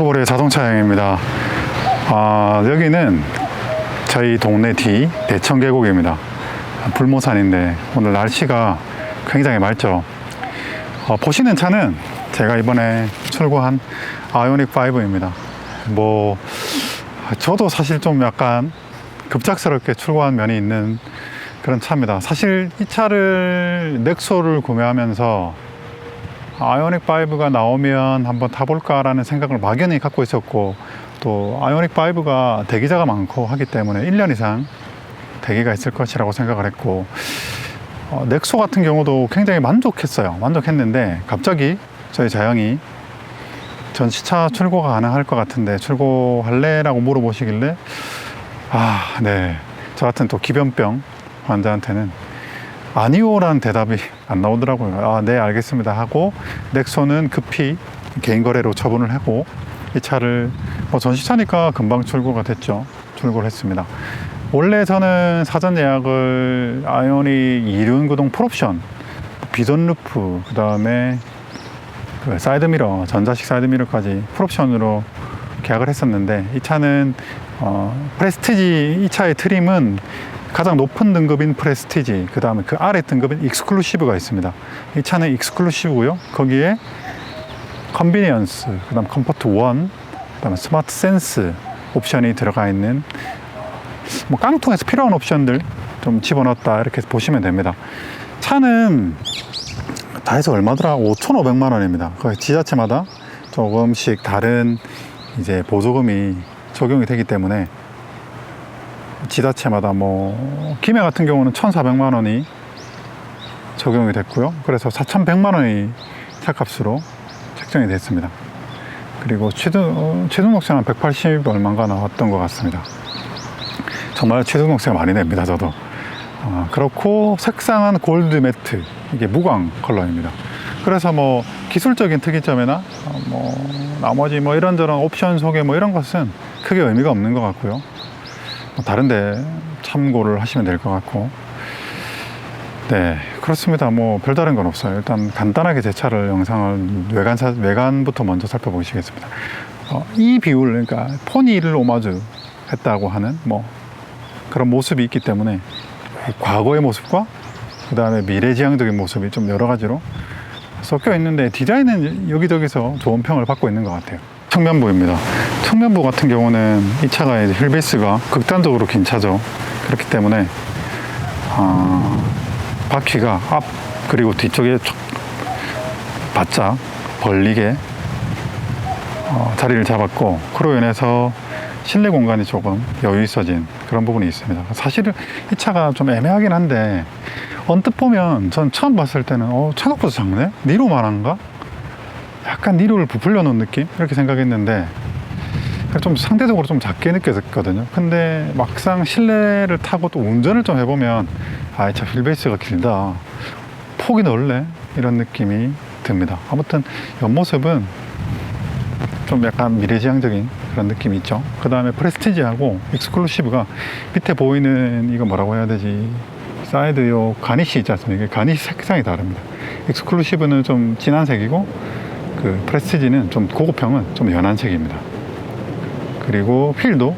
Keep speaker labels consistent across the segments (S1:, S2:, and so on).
S1: 고볼의 자동차 여행입니다. 여기는 저희 동네 뒤 대청계곡입니다. 불모산인데 오늘 날씨가 굉장히 맑죠. 보시는 차는 제가 이번에 출고한 아이오닉 5입니다. 저도 사실 좀 약간 급작스럽게 출고한 면이 있는 그런 차입니다. 사실 이 차를 넥소를 구매하면서 아이오닉 5가 나오면 한번 타볼까라는 생각을 막연히 갖고 있었고, 또 아이오닉 5가 대기자가 많고 하기 때문에 1년 이상 대기가 있을 것이라고 생각을 했고, 넥소 같은 경우도 굉장히 만족했는데 갑자기 저희 자영이 전시차 출고가 가능할 것 같은데 출고할래? 라고 물어보시길래 네, 저 같은 또 기변병 환자한테는 아니오라는 대답이 안 나오더라고요. 네, 알겠습니다 하고 넥소는 급히 개인 거래로 처분을 하고 이 차를 전시차니까 금방 출고가 됐죠. 출고를 했습니다. 원래 저는 사전 예약을 아이오닉 이륜구동 풀옵션, 비전 루프, 그 다음에 사이드미러, 전자식 사이드미러까지 풀옵션으로 계약을 했었는데, 이 차는 프레스티지, 이 차의 트림은 가장 높은 등급인 프레스티지, 그 다음에 그 아래 등급인 익스클루시브가 있습니다. 이 차는 익스클루시브고요. 거기에 컨비니언스, 그 다음 컴포트 1, 그 다음에 스마트 센스 옵션이 들어가 있는 깡통에서 필요한 옵션들 좀 집어넣었다 이렇게 보시면 됩니다. 차는 다 해서 얼마더라? 5,500만 원입니다. 지자체마다 조금씩 다른 이제 보조금이 적용이 되기 때문에 지자체마다 김해 같은 경우는 1,400만 원이 적용이 됐고요. 그래서 4,100만 원이 차값으로 책정이 됐습니다. 그리고 취등록세는 한 180 얼마인가 나왔던 것 같습니다. 정말 취등록세가 많이 냅니다, 저도. 그렇고 색상은 골드 매트, 이게 무광 컬러입니다. 그래서 기술적인 특이점이나 나머지 이런저런 옵션 소개 이런 것은 크게 의미가 없는 것 같고요. 다른데 참고를 하시면 될 것 같고, 네, 그렇습니다. 별다른 건 없어요. 일단 간단하게 제 차를 영상을 외관부터 먼저 살펴보시겠습니다. 이 비율, 그러니까 포니를 오마주 했다고 하는 그런 모습이 있기 때문에 과거의 모습과 그 다음에 미래지향적인 모습이 좀 여러 가지로 섞여 있는데, 디자인은 여기저기서 좋은 평을 받고 있는 것 같아요. 측면부입니다. 측면부 같은 경우는 이 차가 이제 휠베이스가 극단적으로 긴 차죠. 그렇기 때문에 바퀴가 앞 그리고 뒤쪽에 바짝 벌리게 자리를 잡았고, 그로 인해서 실내 공간이 조금 여유 있어진 그런 부분이 있습니다. 사실은 이 차가 좀 애매하긴 한데, 언뜻 보면 전 처음 봤을 때는 생각보다 작네? 니로만한가? 약간 니로를 부풀려 놓은 느낌? 이렇게 생각했는데 좀 상대적으로 좀 작게 느껴졌거든요. 근데 막상 실내를 타고 또 운전을 좀 해보면 이 차 휠베이스가 길다, 폭이 넓네, 이런 느낌이 듭니다. 아무튼 옆모습은 좀 약간 미래지향적인 그런 느낌이 있죠. 그 다음에 프레스티지하고 익스클루시브가 밑에 보이는 이거 뭐라고 해야 되지, 사이드 요 가니쉬 있지 않습니까? 가니쉬 색상이 다릅니다. 익스클루시브는 좀 진한 색이고, 그 프레스티지는 좀 고급형은 좀 연한 색입니다. 그리고 휠도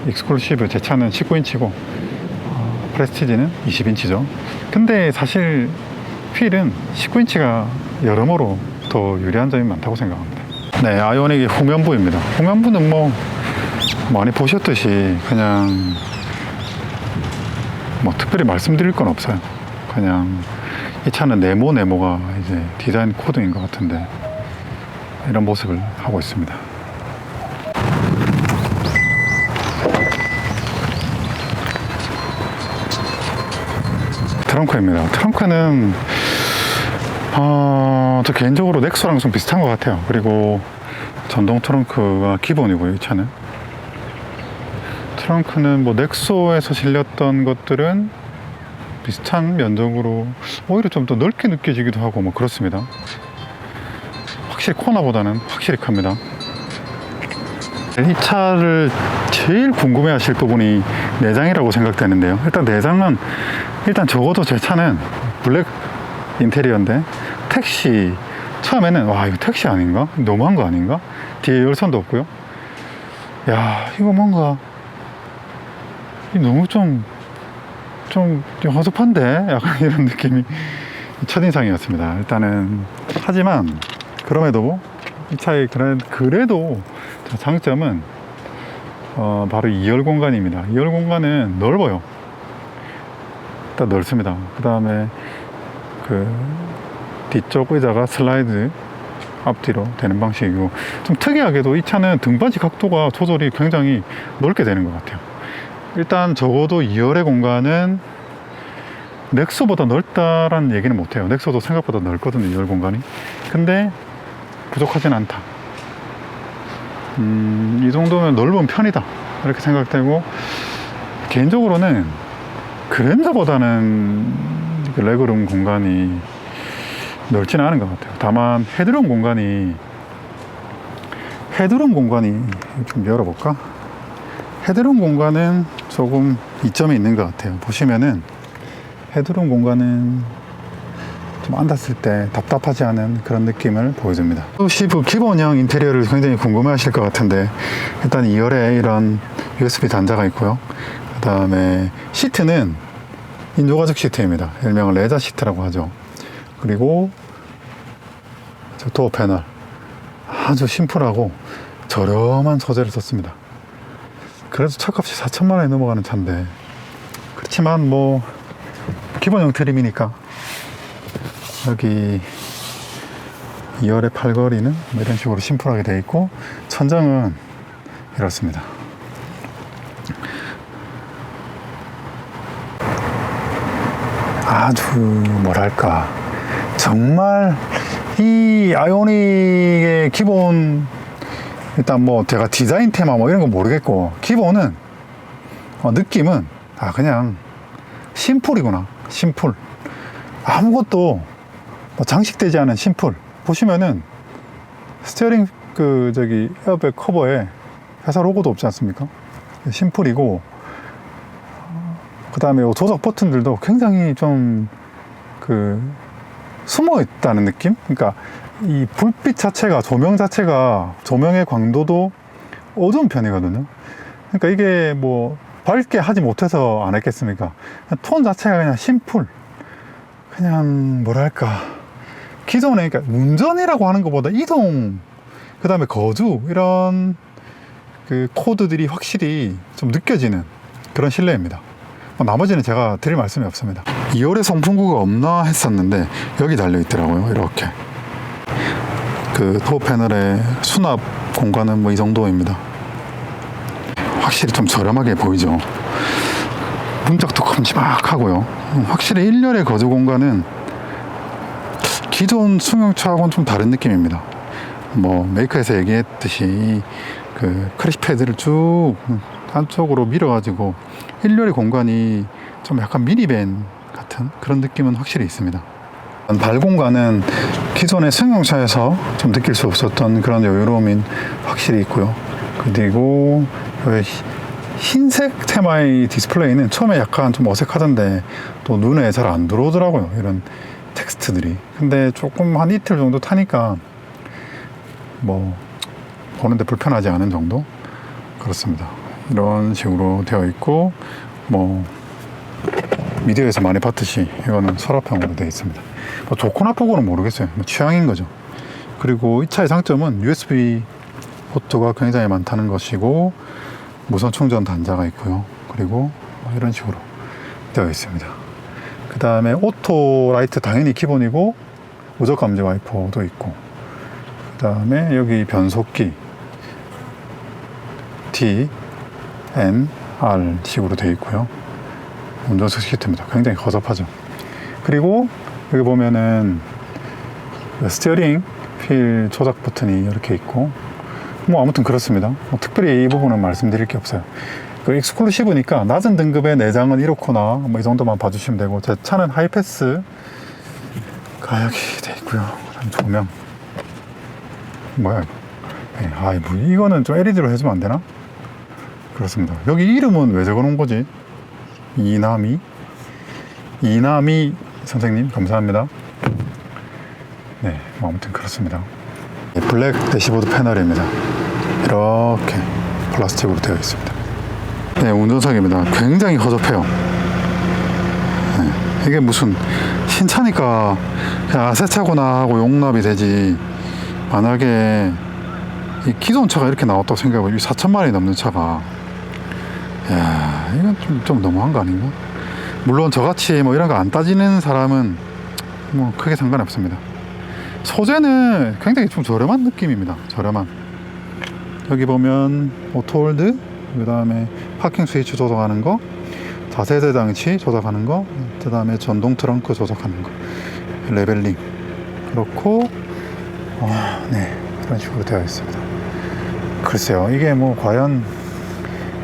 S1: 익스클루시브 제 차는 19인치고 프레스티지는 20인치죠. 근데 사실 휠은 19인치가 여러모로 더 유리한 점이 많다고 생각합니다. 네, 아이오닉의 후면부입니다. 후면부는 많이 보셨듯이 그냥 특별히 말씀드릴 건 없어요. 그냥 이 차는 네모가 이제 디자인 코드인 것 같은데 이런 모습을 하고 있습니다. 트렁크입니다. 트렁크는 저 개인적으로 넥소랑 좀 비슷한 것 같아요. 그리고 전동 트렁크가 기본이고요. 이 차는 트렁크는 넥소에서 실렸던 것들은 비슷한 면적으로 오히려 좀 더 넓게 느껴지기도 하고 그렇습니다. 확실히 코나보다는 확실히 큽니다. 이 차를 제일 궁금해 하실 부분이 내장이라고 생각되는데요. 일단 내장은 적어도 제 차는 블랙 인테리어인데 택시 처음에는 와 이거 택시 아닌가? 너무한 거 아닌가? 뒤에 열선도 없고요. 야 이거 뭔가 너무 좀 허접한데? 약간 이런 느낌이 첫인상이었습니다. 일단은 하지만 그럼에도 이 차의 그래도 장점은 바로 2열 공간입니다. 2열 공간은 넓어요. 일단 넓습니다. 그 다음에 그 뒤쪽 의자가 슬라이드 앞뒤로 되는 방식이고, 좀 특이하게도 이 차는 등받이 각도가 조절이 굉장히 넓게 되는 것 같아요. 일단 적어도 2열의 공간은 넥소보다 넓다라는 얘기는 못해요. 넥소도 생각보다 넓거든요, 2열 공간이. 근데 부족하진 않다. 이 정도면 넓은 편이다 이렇게 생각되고, 개인적으로는 그랜저보다는 레그룸 공간이 넓지는 않은 것 같아요. 다만 헤드룸 공간이 좀 열어볼까? 헤드룸 공간은 조금 이점이 있는 것 같아요. 보시면은 헤드룸 공간은 좀 앉았을 때 답답하지 않은 그런 느낌을 보여줍니다. 시브 기본형 인테리어를 굉장히 궁금해 하실 것 같은데, 일단 2열에 이런 USB 단자가 있고요. 그 다음에 시트는 인조가죽 시트입니다. 일명은 레자 시트라고 하죠. 그리고 저 도어 패널 아주 심플하고 저렴한 소재를 썼습니다. 그래도 차값이 4천만 원이 넘어가는 차인데, 그렇지만 뭐 기본형 트림이니까 여기 2열의 팔걸이는 뭐 이런 식으로 심플하게 되어 있고, 천장은 이렇습니다. 아주 뭐랄까, 정말 이 아이오닉의 기본, 일단 뭐 제가 디자인 테마 뭐 이런 거 모르겠고, 기본은 느낌은 그냥 심플이구나. 심플. 아무것도 뭐 장식되지 않은 심플. 보시면은 스티어링 에어백 커버에 회사 로고도 없지 않습니까? 심플이고, 그 다음에 조작 버튼들도 굉장히 좀 숨어 있다는 느낌? 그러니까 이 불빛 자체가, 조명 자체가, 조명의 광도도 어두운 편이거든요. 그러니까 이게 뭐 밝게 하지 못해서 안 했겠습니까? 톤 자체가 그냥 심플. 그냥 뭐랄까, 기존에 그러니까 운전이라고 하는 것보다 이동, 그 다음에 거주, 이런 그 코드들이 확실히 좀 느껴지는 그런 실내입니다. 나머지는 제가 드릴 말씀이 없습니다. 2열에 송풍구가 없나 했었는데 여기 달려 있더라고요. 이렇게 그 도어 패널의 수납 공간은 뭐 이 정도입니다. 확실히 좀 저렴하게 보이죠. 문짝도 큼지막하고요. 확실히 1열의 거주 공간은 기존 승용차하고는 좀 다른 느낌입니다. 뭐 메이커에서 얘기했듯이 그 크래시 패드를 쭉 한쪽으로 밀어가지고 1열의 공간이 좀 약간 미니밴 같은 그런 느낌은 확실히 있습니다. 발 공간은 기존의 승용차에서 좀 느낄 수 없었던 그런 여유로움이 확실히 있고요. 그리고 흰색 테마의 디스플레이는 처음에 약간 좀 어색하던데 또 눈에 잘 안 들어오더라고요, 이런 텍스트들이. 근데 조금 한 이틀 정도 타니까 뭐 보는데 불편하지 않은 정도? 그렇습니다. 이런 식으로 되어 있고, 뭐 미디어에서 많이 봤듯이 이거는 서랍형으로 되어 있습니다. 뭐 좋고 나쁘고는 모르겠어요. 뭐 취향인 거죠. 그리고 이 차의 장점은 USB 포트가 굉장히 많다는 것이고, 무선 충전 단자가 있고요. 그리고 뭐 이런 식으로 되어 있습니다. 그 다음에 오토 라이트 당연히 기본이고, 우적 감지 와이퍼도 있고, 그 다음에 여기 변속기 T, N, R 식으로 되어 있고요. 운전석 시트입니다. 굉장히 허접하죠. 그리고 여기 보면은 스티어링 휠 조작 버튼이 이렇게 있고, 뭐 아무튼 그렇습니다. 뭐 특별히 이 부분은 말씀드릴 게 없어요. 그 익스클루시브니까 낮은 등급의 내장은 이렇거나 뭐 이 정도만 봐주시면 되고, 제 차는 하이패스 가약이 돼 있고요. 그다음 조명 뭐야 이거? 네, 뭐 이거는 좀 LED로 해주면 안 되나? 그렇습니다. 여기 이름은 왜 적어놓은 거지? 이남이 선생님 감사합니다. 네, 뭐 아무튼 그렇습니다. 블랙 대시보드 패널입니다. 이렇게 플라스틱으로 되어 있습니다. 네, 운전석입니다. 굉장히 허접해요. 네, 이게 무슨 신차니까 그냥 아세차구나 하고 용납이 되지, 만약에 이 기존 차가 이렇게 나왔다고 생각해보면 4,000마리 넘는 차가, 야, 이건 좀 너무한 거 아닌가? 물론 저같이 뭐 이런 거 안 따지는 사람은 뭐 크게 상관이 없습니다. 소재는 굉장히 좀 저렴한 느낌입니다. 저렴한. 여기 보면 오토홀드, 그 다음에 파킹 스위치 조작하는 거, 자세대 장치 조작하는 거, 그 다음에 전동 트렁크 조작하는 거, 레벨링. 그렇고, 네, 그런 식으로 되어 있습니다. 글쎄요, 이게 뭐 과연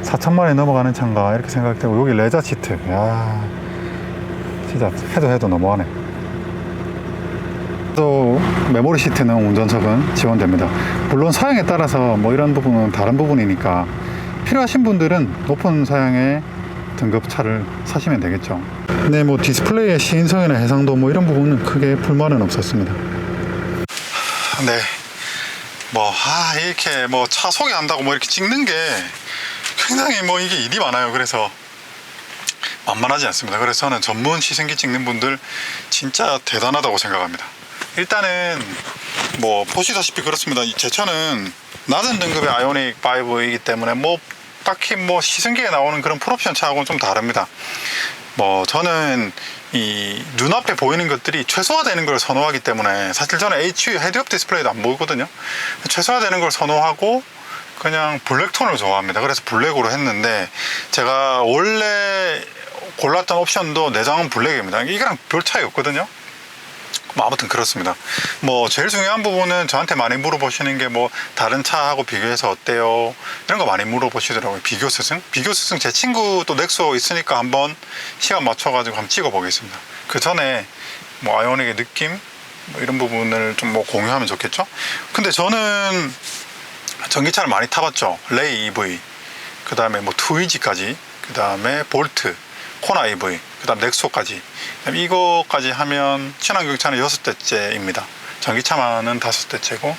S1: 4,000마리 넘어가는 차인가 이렇게 생각되고, 여기 레자 시트, 야, 진짜 해도 너무하네. 또 메모리 시트는 운전석은 지원됩니다. 물론 사양에 따라서 뭐 이런 부분은 다른 부분이니까 필요하신 분들은 높은 사양의 등급차를 사시면 되겠죠. 네, 뭐 디스플레이의 시인성이나 해상도 뭐 이런 부분은 크게 불만은 없었습니다. 네, 뭐 이렇게 뭐 차 소개한다고 뭐 이렇게 찍는 게 굉장히 뭐 이게 일이 많아요. 그래서 만만하지 않습니다. 그래서 저는 전문 시승기 찍는 분들 진짜 대단하다고 생각합니다. 일단은 뭐 보시다시피 그렇습니다. 제 차는 낮은 등급의 아이오닉 5이기 때문에 뭐 딱히 뭐 시승기에 나오는 그런 풀옵션 차하고는 좀 다릅니다. 뭐 저는 이 눈앞에 보이는 것들이 최소화되는 걸 선호하기 때문에, 사실 저는 HU 헤드업 디스플레이도 안 보이거든요. 최소화되는 걸 선호하고 그냥 블랙톤을 좋아합니다. 그래서 블랙으로 했는데, 제가 원래 골랐던 옵션도 내장은 블랙입니다. 이거랑 별 차이 없거든요. 뭐 아무튼 그렇습니다. 뭐 제일 중요한 부분은 저한테 많이 물어보시는 게 뭐 다른 차하고 비교해서 어때요, 이런 거 많이 물어보시더라고요. 비교 스승 제 친구 또 넥소 있으니까 한번 시간 맞춰가지고 한번 찍어 보겠습니다. 그 전에 뭐 아이오닉의 느낌 뭐 이런 부분을 좀 뭐 공유하면 좋겠죠. 근데 저는 전기차를 많이 타봤죠. 레이 EV, 그 다음에 뭐 투이지까지, 그 다음에 볼트, 코나 EV, 그 다음 넥소까지, 이거까지 하면 친환경차는 6대째입니다. 전기차만은 5대째고,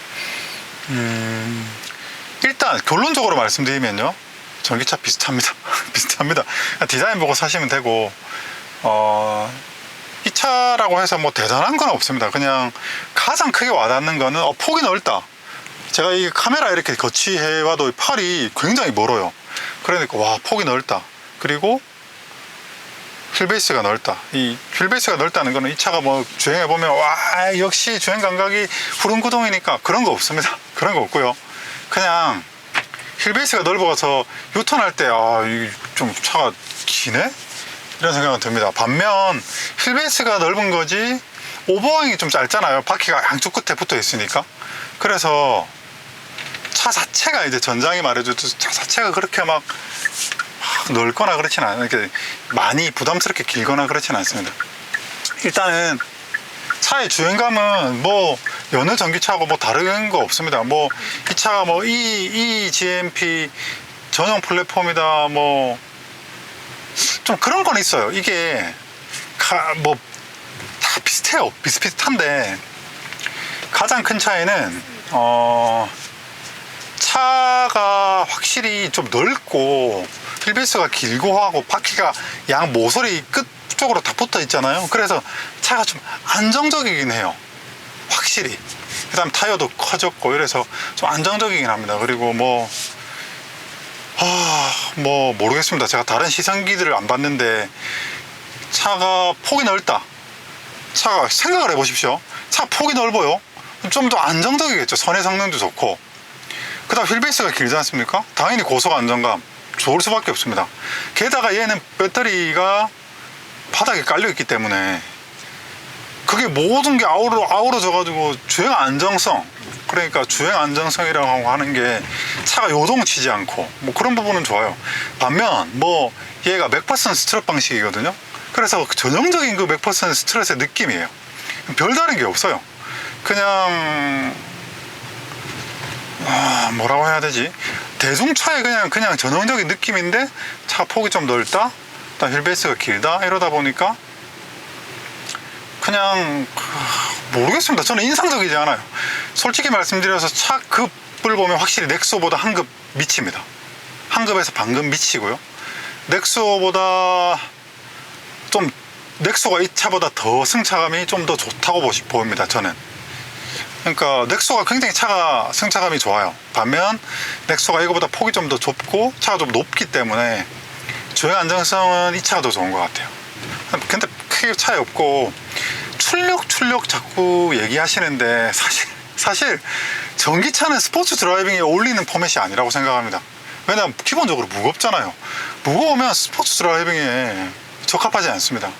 S1: 일단 결론적으로 말씀드리면요, 전기차 비슷합니다. 비슷합니다. 디자인 보고 사시면 되고, 이 차라고 해서 뭐 대단한 건 없습니다. 그냥 가장 크게 와닿는 거는 폭이 넓다. 제가 이 카메라 이렇게 거치해와도 팔이 굉장히 멀어요. 그러니까 와, 폭이 넓다. 그리고 휠베이스가 넓다. 이 휠베이스가 넓다는 거는 이 차가 뭐 주행해보면 와, 역시 주행 감각이 후륜구동이니까 그런 거 없습니다. 그런 거 없고요. 그냥 휠베이스가 넓어서 유턴할 때 이 좀 차가 기네? 이런 생각은 듭니다. 반면 휠베이스가 넓은 거지 오버행이 좀 짧잖아요. 바퀴가 양쪽 끝에 붙어 있으니까. 그래서 차 자체가, 이제 전장이 말해줘도 차 자체가 그렇게 막 넓거나 그렇진 않아요. 이렇게 많이 부담스럽게 길거나 그렇진 않습니다. 일단은 차의 주행감은 뭐 여느 전기차하고 뭐 다른 거 없습니다. 뭐 이 차가 뭐 GMP 전용 플랫폼이다 뭐 좀 그런 건 있어요. 이게 뭐 다 비슷해요. 비슷비슷한데 가장 큰 차이는 차가 확실히 좀 넓고 휠베이스가 길고 하고 바퀴가 양 모서리 끝 쪽으로 다 붙어 있잖아요. 그래서 차가 좀 안정적이긴 해요. 확실히. 그 다음 타이어도 커졌고 이래서 좀 안정적이긴 합니다. 그리고 뭐 모르겠습니다. 제가 다른 시승기들을 안 봤는데 차가 폭이 넓다. 차가 생각을 해보십시오. 차 폭이 넓어요. 좀 더 안정적이겠죠. 선의 성능도 좋고. 그 다음 휠베이스가 길지 않습니까? 당연히 고속 안정감 좋을 수밖에 없습니다. 게다가 얘는 배터리가 바닥에 깔려 있기 때문에 그게 모든 게 아우러져 가지고 주행 안정성, 그러니까 주행 안정성이라고 하는 게 차가 요동치지 않고 뭐 그런 부분은 좋아요. 반면 뭐 얘가 맥퍼슨 스트럿 방식이거든요. 그래서 전형적인 그 맥퍼슨 스트럿의 느낌이에요. 별다른 게 없어요. 그냥 뭐라고 해야 되지? 대중차의 그냥 전형적인 느낌인데 차 폭이 좀 넓다, 휠베이스가 길다, 이러다 보니까 그냥 모르겠습니다. 저는 인상적이지 않아요. 솔직히 말씀드려서 차 급을 보면 확실히 넥소보다 한 급 미칩니다. 한 급에서 반급 미치고요. 넥소보다 좀 넥소가 이 차보다 더 승차감이 좀 더 좋다고 보입니다. 저는. 그러니까 넥소가 굉장히 차가 승차감이 좋아요. 반면 넥소가 이거보다 폭이 좀 더 좁고 차가 좀 높기 때문에 주행 안정성은 이 차가 더 좋은 것 같아요. 근데 크게 차이 없고 출력 자꾸 얘기하시는데 사실 전기차는 스포츠 드라이빙에 어울리는 포맷이 아니라고 생각합니다. 왜냐하면 기본적으로 무겁잖아요. 무거우면 스포츠 드라이빙에 적합하지 않습니다.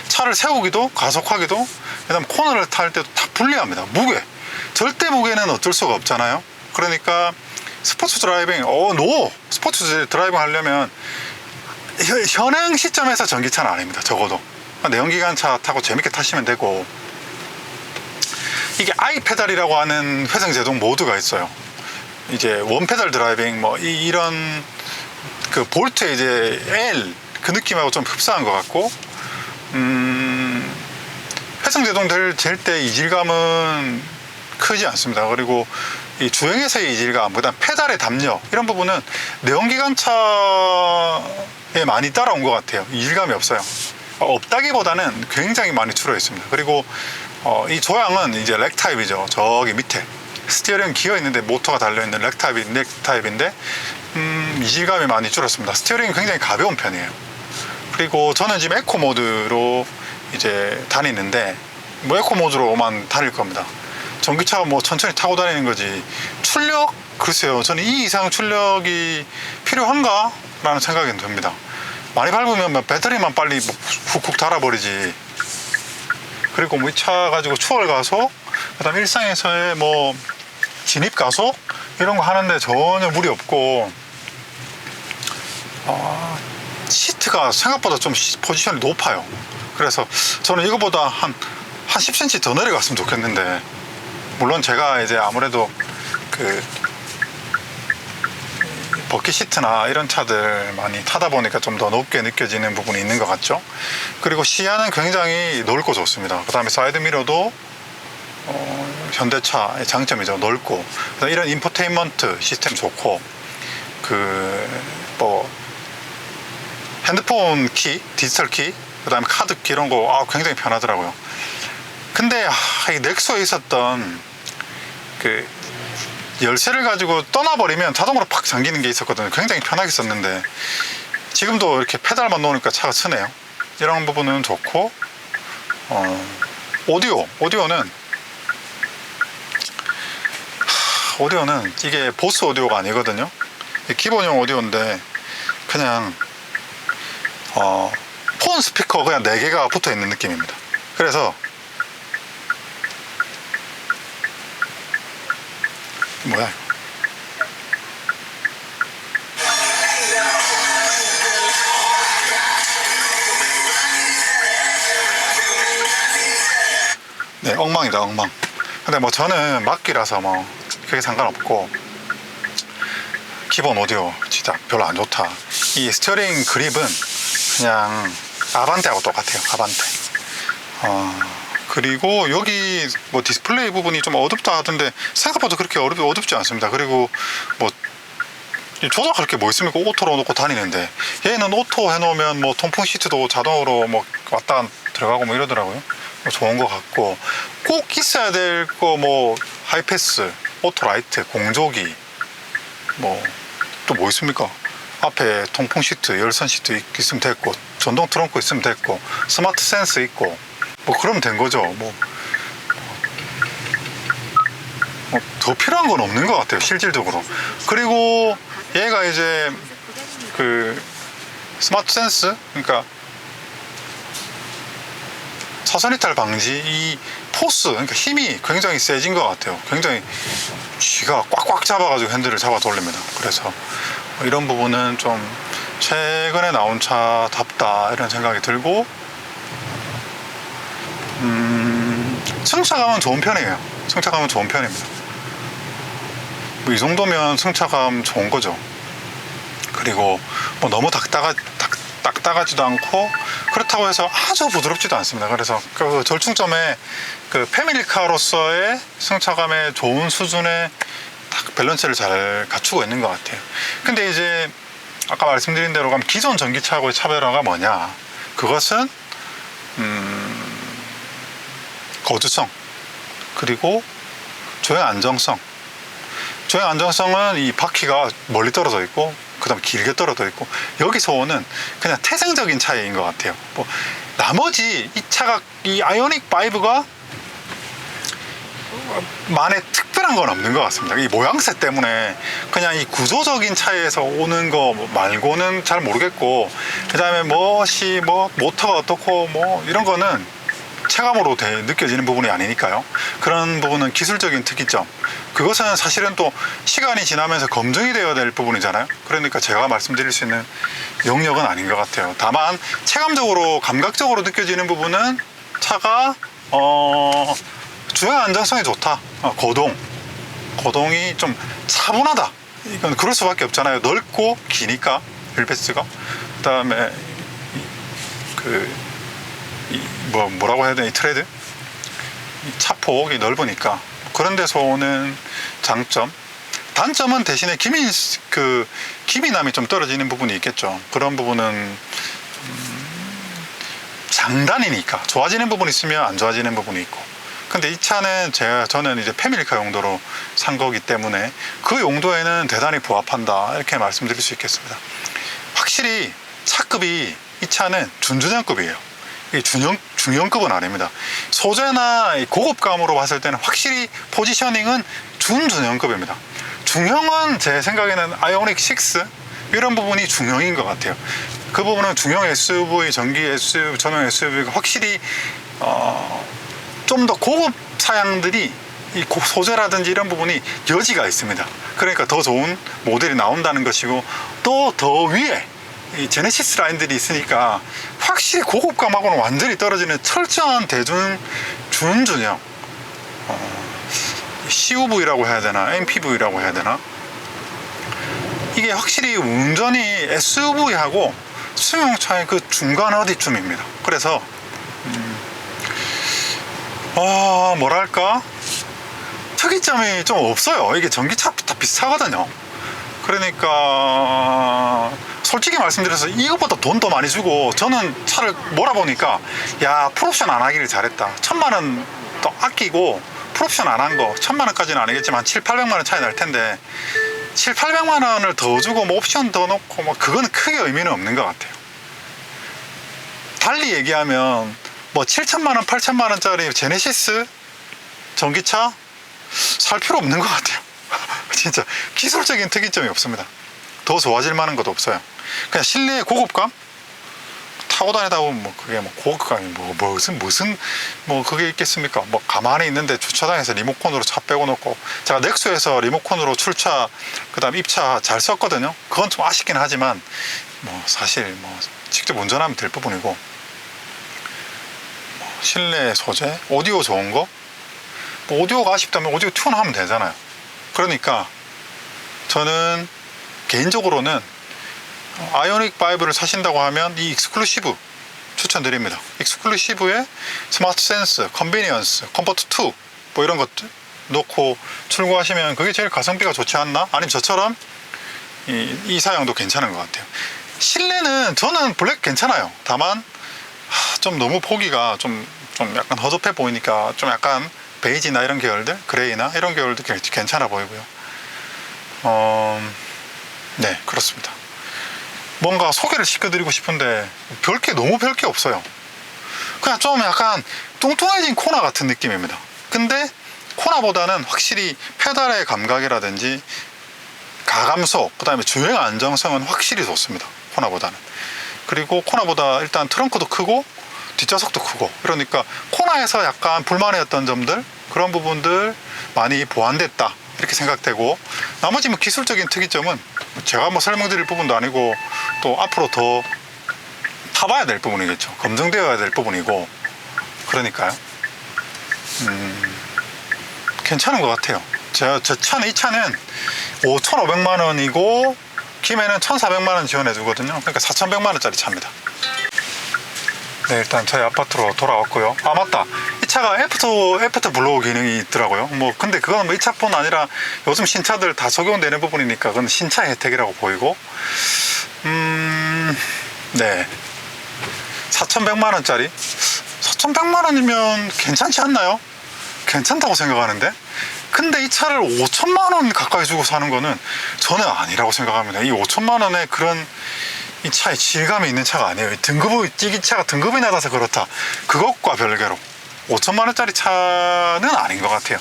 S1: 차를 세우기도 가속하기도 그다음 코너를 탈 때도 다 불리합니다. 무게 절대 무게는 어쩔 수가 없잖아요. 그러니까 스포츠 드라이빙 스포츠 드라이빙 하려면 현행 시점에서 전기차는 아닙니다. 적어도 내연기관차 타고 재밌게 타시면 되고, 이게 아이페달이라고 하는 회전제동 모드가 있어요. 이제 원페달 드라이빙 이런 그 볼트의 이제 L 그 느낌하고 좀 흡사한 것 같고, 회전제동 될 때 이질감은 크지 않습니다. 그리고 이 주행에서의 이질감, 그다음 페달의 담력 이런 부분은 내연기관차에 많이 따라온 것 같아요. 이질감이 없어요. 없다기보다는 굉장히 많이 줄어 있습니다. 그리고 이 조향은 이제 렉 타입이죠. 저기 밑에 스티어링 기어 있는데 모터가 달려있는 렉 타입인데 이질감이 많이 줄었습니다. 스티어링이 굉장히 가벼운 편이에요. 그리고 저는 지금 에코 모드로 이제 다니는데 에코 모드로만 다닐 겁니다. 전기차가 천천히 타고 다니는 거지 출력? 글쎄요, 저는 이 이상 출력이 필요한가? 라는 생각이 듭니다. 많이 밟으면 배터리만 빨리 훅훅 닳아버리지. 그리고 이 차 가지고 추월 가속, 그 다음 일상에서의 진입 가속 이런 거 하는데 전혀 무리 없고, 시트가 생각보다 좀 포지션이 높아요. 그래서 저는 이거보다 한 10cm 더 내려갔으면 좋겠는데, 물론 제가 이제 아무래도 그 버킷 시트나 이런 차들 많이 타다 보니까 좀 더 높게 느껴지는 부분이 있는 것 같죠. 그리고 시야는 굉장히 넓고 좋습니다. 그 다음에 사이드미러도 현대차의 장점이죠. 넓고, 이런 인포테인먼트 시스템 좋고, 핸드폰 키, 디지털 키, 그 다음에 카드 키 이런 거 굉장히 편하더라고요. 근데 이 넥소에 있었던 그 열쇠를 가지고 떠나버리면 자동으로 팍 잠기는 게 있었거든요. 굉장히 편하게 썼는데 지금도 이렇게 페달만 놓으니까 차가 쓰네요. 이런 부분은 좋고, 오디오는 이게 보스 오디오가 아니거든요. 기본형 오디오인데 그냥 폰 스피커 그냥 4개가 붙어 있는 느낌입니다. 그래서 뭐야 이거. 네, 엉망이다, 엉망. 근데 저는 막기라서 그게 상관없고, 기본 오디오 진짜 별로 안 좋다. 이 스티어링 그립은 그냥 아반떼하고 똑같아요. 아반떼. 그리고 여기 디스플레이 부분이 좀 어둡다 하던데 생각보다 그렇게 어둡지 않습니다. 그리고 조작할 게 있습니까? 오토로 놓고 다니는데, 얘는 오토 해놓으면 통풍 시트도 자동으로 왔다 들어가고 이러더라고요. 좋은 것 같고, 꼭 있어야 될 거 하이패스, 오토 라이트, 공조기, 또 있습니까? 앞에 통풍 시트, 열선 시트 있으면 됐고, 전동 트렁크 있으면 됐고, 스마트 센스 있고, 그러면 된 거죠. 더 필요한 건 없는 것 같아요, 실질적으로. 그리고 얘가 이제 스마트 센스, 그러니까 차선 이탈 방지, 이 포스, 그러니까 힘이 굉장히 세진 것 같아요. 굉장히 쥐가 꽉꽉 잡아가지고 핸들을 잡아 돌립니다. 그래서 이런 부분은 좀 최근에 나온 차답다 이런 생각이 들고, 승차감은 좋은 편이에요. 승차감은 좋은 편입니다. 이 정도면 승차감 좋은 거죠. 그리고 너무 딱딱하지도 않고 그렇다고 해서 아주 부드럽지도 않습니다. 그래서 그 절충점에 그 패밀리카로서의 승차감의 좋은 수준의 딱 밸런스를 잘 갖추고 있는 것 같아요. 근데 이제 아까 말씀드린 대로 가면 기존 전기차하고의 차별화가 뭐냐, 그것은 거주성, 그리고 주행 안정성. 주행 안정성은 이 바퀴가 멀리 떨어져 있고 그 다음에 길게 떨어져 있고, 여기서 오는 그냥 태생적인 차이인 것 같아요. 뭐 나머지 이 차가, 이 아이오닉 5가 만에 특별한 건 없는 것 같습니다. 이 모양새 때문에 그냥 이 구조적인 차이에서 오는 거 말고는 잘 모르겠고, 그 다음에 무엇이 뭐 모터가 어떻고 뭐 이런 거는 체감으로 느껴지는 부분이 아니니까요. 그런 부분은 기술적인 특이점, 그것은 사실은 또 시간이 지나면서 검증이 되어야 될 부분이잖아요. 그러니까 제가 말씀드릴 수 있는 영역은 아닌 것 같아요. 다만 체감적으로 감각적으로 느껴지는 부분은 차가 주행 안정성이 좋다, 거동이 좀 차분하다, 이건 그럴 수밖에 없잖아요. 넓고 기니까 휠베이스가. 그 다음에 뭐라고 해야 되나, 이 트레드, 이 차폭이 넓으니까 그런 데서 오는 장점. 단점은 대신에 기민함이 좀 떨어지는 부분이 있겠죠. 그런 부분은 장단이니까 좋아지는 부분이 있으면 안 좋아지는 부분이 있고. 근데 이 차는 저는 이제 패밀리카 용도로 산 거기 때문에 그 용도에는 대단히 부합한다, 이렇게 말씀드릴 수 있겠습니다. 확실히 차급이, 이 차는 준준형급이에요. 중형급은 아닙니다. 소재나 고급감으로 봤을 때는 확실히 포지셔닝은 준중형급입니다. 중형은 제 생각에는 아이오닉 6 이런 부분이 중형인 것 같아요. 그 부분은 중형 SUV, 전기 SUV, 전용 SUV가 확실히 좀 더 고급 차량들이 이 소재라든지 이런 부분이 여지가 있습니다. 그러니까 더 좋은 모델이 나온다는 것이고, 또 더 위에 이 제네시스 라인들이 있으니까 확실히 고급감하고는 완전히 떨어지는 철저한 준준형, CUV라고 해야 되나 MPV라고 해야 되나, 이게 확실히 운전이 SUV하고 승용차의 그 중간 어디쯤입니다. 그래서 뭐랄까, 특이점이 좀 없어요. 이게 전기차 다 비슷하거든요. 그러니까 솔직히 말씀드려서 이것보다 돈 더 많이 주고 저는 차를 몰아보니까, 야, 풀옵션 안 하기를 잘했다. 1000만원 더 아끼고 풀옵션 안 한 거 1000만원까지는 아니겠지만 700~800만원 차이 날 텐데 700~800만원을 더 주고 뭐 옵션 더 넣고 뭐 그거는 크게 의미는 없는 것 같아요. 달리 얘기하면 뭐 7천만원 8천만원짜리 제네시스 전기차 살 필요 없는 것 같아요. 진짜 기술적인 특이점이 없습니다. 더 좋아질 만한 것도 없어요. 그냥 실내의 고급감, 타고 다니다 보면 뭐 그게 뭐 고급감이 무슨 그게 있겠습니까? 뭐 가만히 있는데 주차장에서 리모컨으로 차 빼고 놓고, 제가 넥소에서 리모컨으로 출차 그다음 입차 잘 썼거든요. 그건 좀 아쉽긴 하지만 뭐 사실 뭐 직접 운전하면 될 부분이고, 뭐 실내 소재, 오디오 좋은 거, 뭐 오디오가 아쉽다면 오디오 튠하면 되잖아요. 그러니까 저는 개인적으로는 아이오닉 5를 사신다고 하면 이 익스클루시브 추천드립니다. 익스클루시브에 스마트 센스, 컨비니언스, 컴포트 2 뭐 이런 것들 놓고 출고하시면 그게 제일 가성비가 좋지 않나? 아니면 저처럼 이 사양도 괜찮은 것 같아요. 실내는 저는 블랙 괜찮아요. 다만 좀 너무 보기가 좀 약간 허접해 보이니까 좀 약간 베이지나 이런 계열들, 그레이나 이런 계열도 괜찮아 보이고요. 네, 그렇습니다. 뭔가 소개를 시켜드리고 싶은데 너무 별게 없어요. 그냥 좀 약간 뚱뚱해진 코나 같은 느낌입니다. 근데 코나보다는 확실히 페달의 감각이라든지 가감속, 그 다음에 주행 안정성은 확실히 좋습니다. 코나보다는. 그리고 코나보다 일단 트렁크도 크고 뒷좌석도 크고, 그러니까 코나에서 약간 불만이었던 점들, 그런 부분들 많이 보완됐다, 이렇게 생각되고, 나머지 뭐 기술적인 특이점은 제가 뭐 설명드릴 부분도 아니고 또 앞으로 더 타봐야 될 부분이겠죠. 검증되어야 될 부분이고, 그러니까요. 괜찮은 것 같아요. 이 차는 5,500만 원이고 김해는 1,400만원 지원해 주거든요. 그러니까 4,100만원짜리 차입니다. 네, 일단 저희 아파트로 돌아왔고요. 아, 맞다. 이 차가 애프터 블로우 기능이 있더라고요. 뭐 근데 그건 뭐 이 차뿐 아니라 요즘 신차들 다 적용되는 부분이니까 그건 신차 혜택이라고 보이고, 네, 4,100만원짜리 4,100만원이면 괜찮지 않나요? 괜찮다고 생각하는데, 근데 이 차를 5천만원 가까이 주고 사는 거는 저는 아니라고 생각합니다. 이 5천만원의 그런 이 차의 질감이 있는 차가 아니에요. 이 차가 등급이 낮아서 그렇다, 그것과 별개로 5천만원짜리 차는 아닌 것 같아요.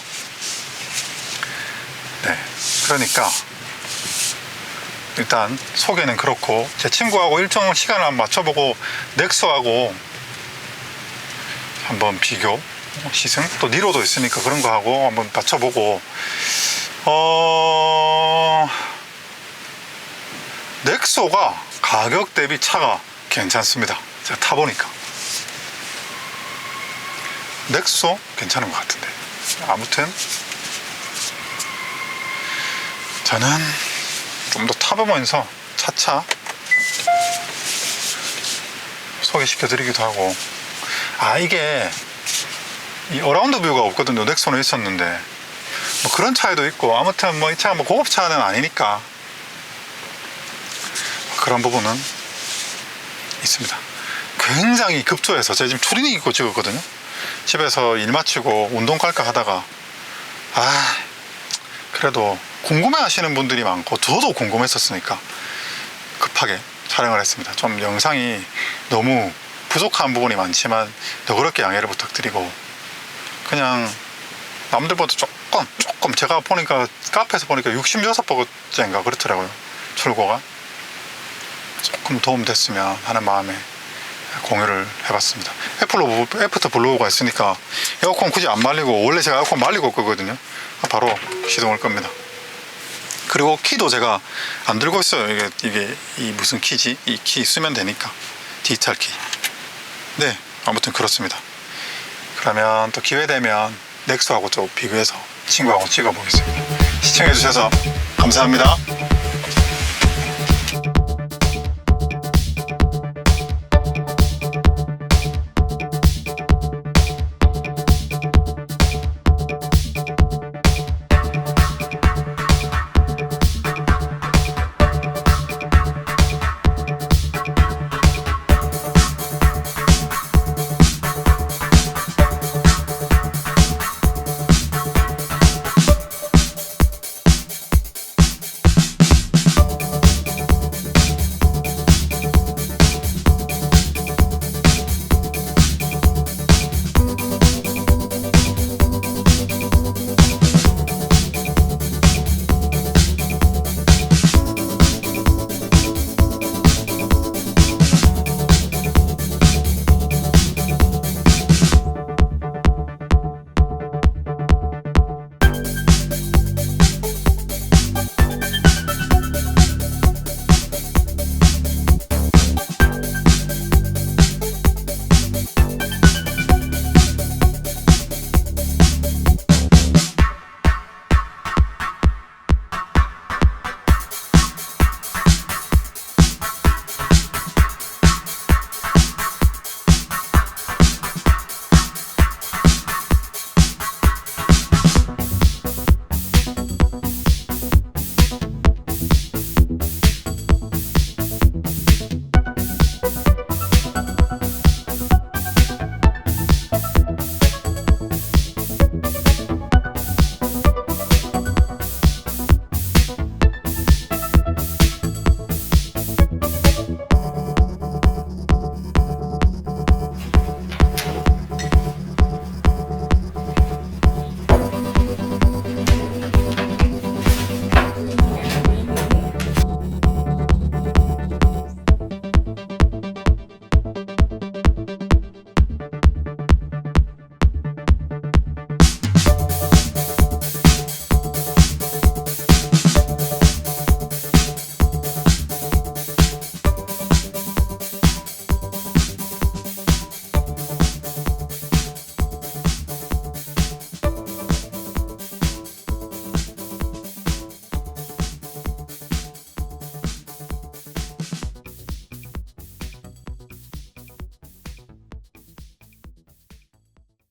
S1: 네, 그러니까 일단 소개는 그렇고, 제 친구하고 일정 시간을 한번 맞춰보고 넥소하고 한번 비교 시승, 또 니로도 있으니까 그런 거 하고 한번 맞춰보고, 넥소가 가격 대비 차가 괜찮습니다. 제가 타보니까 넥소 괜찮은 것 같은데, 아무튼 저는 좀 더 타보면서 차차 소개시켜 드리기도 하고. 아, 이게 이 어라운드 뷰가 없거든요. 넥소는 있었는데 뭐 그런 차이도 있고, 아무튼 뭐 이 차가 뭐 고급차는 아니니까 그런 부분은 있습니다. 굉장히 급조해서 제가 지금 추리닝 입고 찍었거든요. 집에서 일 마치고 운동 갈까 하다가, 그래도 궁금해 하시는 분들이 많고 저도 궁금했었으니까 급하게 촬영을 했습니다. 좀 영상이 너무 부족한 부분이 많지만 너그럽게 양해를 부탁드리고, 그냥 남들보다 조금 제가 보니까 카페에서 보니까 66번째인가 그렇더라고요. 출고가 조금 도움됐으면 하는 마음에 공유를 해봤습니다. 애프터 블로우가 있으니까 에어컨 굳이 안 말리고, 원래 제가 에어컨 말리고 끄거든요. 바로 시동을 끕니다. 그리고 키도 제가 안 들고 있어요. 이게 이 무슨 키지? 이 키 쓰면 되니까, 디지털 키. 네, 아무튼 그렇습니다. 그러면 또 기회되면 넥소하고 좀 비교해서 친구하고 찍어보겠습니다. 시청해주셔서 감사합니다.